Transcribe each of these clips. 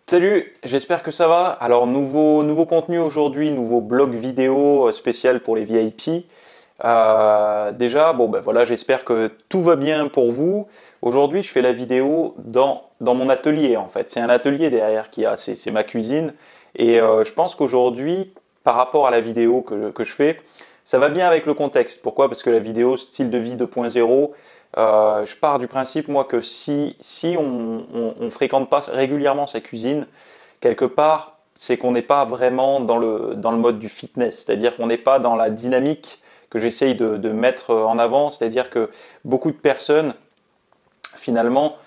Salut, j'espère que ça va. Alors nouveau contenu aujourd'hui, nouveau blog vidéo spécial pour les VIP. Déjà, bon ben voilà, j'espère que tout va bien pour vous. Aujourd'hui, je fais la vidéo dans mon atelier en fait. C'est un atelier derrière qui a, c'est ma cuisine. Et je pense qu'aujourd'hui, par rapport à la vidéo que je fais, ça va bien avec le contexte. Pourquoi? Parce que la vidéo style de vie 2.0, je pars du principe, moi, que si on fréquente pas régulièrement sa cuisine, quelque part, c'est qu'on n'est pas vraiment dans le mode du fitness, c'est-à-dire qu'on n'est pas dans la dynamique que j'essaye de mettre en avant, c'est-à-dire que beaucoup de personnes, finalement,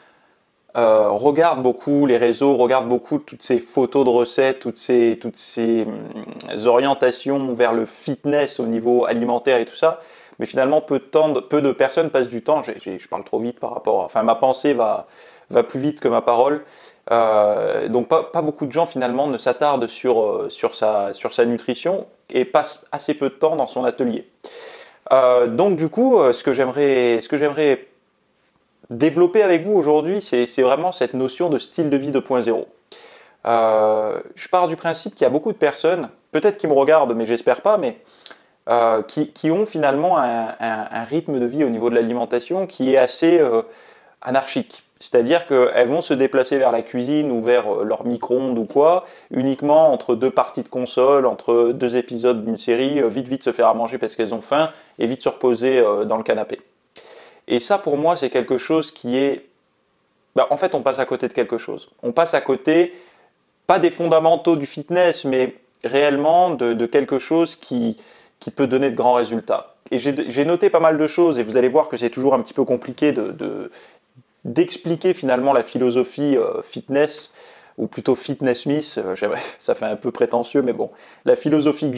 regardent beaucoup les réseaux, regardent beaucoup toutes ces photos de recettes, toutes ces orientations vers le fitness au niveau alimentaire et tout ça. Mais finalement, peu de personnes passent du temps. Je parle trop vite par rapport. Enfin, ma pensée va plus vite que ma parole. Donc, pas beaucoup de gens finalement ne s'attardent sur sa nutrition et passent assez peu de temps dans son atelier. Donc, du coup, ce que j'aimerais développer avec vous aujourd'hui, c'est vraiment cette notion de style de vie 2.0. Je pars du principe qu'il y a beaucoup de personnes, peut-être qui me regardent, mais j'espère pas, mais qui ont finalement un rythme de vie au niveau de l'alimentation qui est assez anarchique. C'est-à-dire qu'elles vont se déplacer vers la cuisine ou vers leur micro-ondes ou quoi, uniquement entre deux parties de console, entre deux épisodes d'une série, vite se faire à manger parce qu'elles ont faim et vite se reposer dans le canapé. Et ça, pour moi, c'est quelque chose qui est... en fait, on passe à côté de quelque chose. On passe à côté, pas des fondamentaux du fitness, mais réellement de quelque chose qui peut donner de grands résultats. Et j'ai noté pas mal de choses, et vous allez voir que c'est toujours un petit peu compliqué d'expliquer finalement la philosophie fitness, ou plutôt fitness myth, ça fait un peu prétentieux, mais bon, la philosophie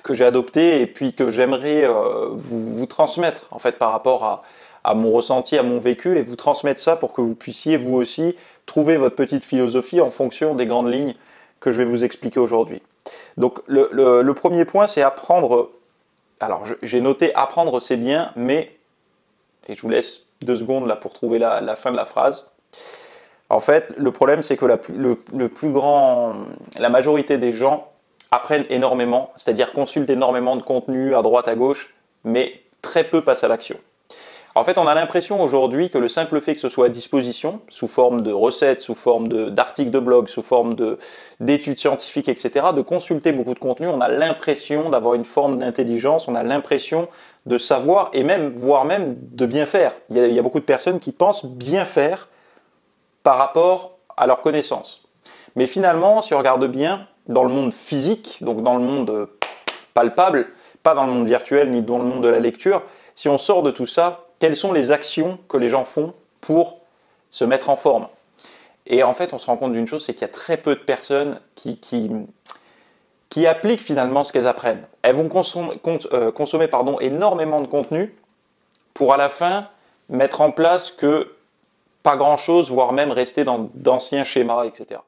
que j'ai adoptée et puis que j'aimerais vous transmettre en fait par rapport à mon ressenti, à mon vécu, et vous transmettre ça pour que vous puissiez vous aussi trouver votre petite philosophie en fonction des grandes lignes que je vais vous expliquer aujourd'hui. Donc le premier point, c'est apprendre. Alors j'ai noté apprendre c'est bien, mais, et je vous laisse 2 secondes là pour trouver la fin de la phrase. En fait, le problème c'est que la majorité des gens apprennent énormément, c'est-à-dire consultent énormément de contenu à droite, à gauche, mais très peu passent à l'action. En fait, on a l'impression aujourd'hui que le simple fait que ce soit à disposition, sous forme de recettes, sous forme d'articles de blog, sous forme d'études scientifiques, etc., de consulter beaucoup de contenu, on a l'impression d'avoir une forme d'intelligence, on a l'impression de savoir et même, voire même de bien faire. Il y a beaucoup de personnes qui pensent bien faire par rapport à leurs connaissances. Mais finalement, si on regarde bien, dans le monde physique, donc dans le monde palpable, pas dans le monde virtuel ni dans le monde de la lecture, si on sort de tout ça, quelles sont les actions que les gens font pour se mettre en forme? Et en fait, on se rend compte d'une chose, c'est qu'il y a très peu de personnes qui appliquent finalement ce qu'elles apprennent. Elles vont consommer énormément de contenu pour à la fin mettre en place que pas grand-chose, voire même rester dans d'anciens schémas, etc.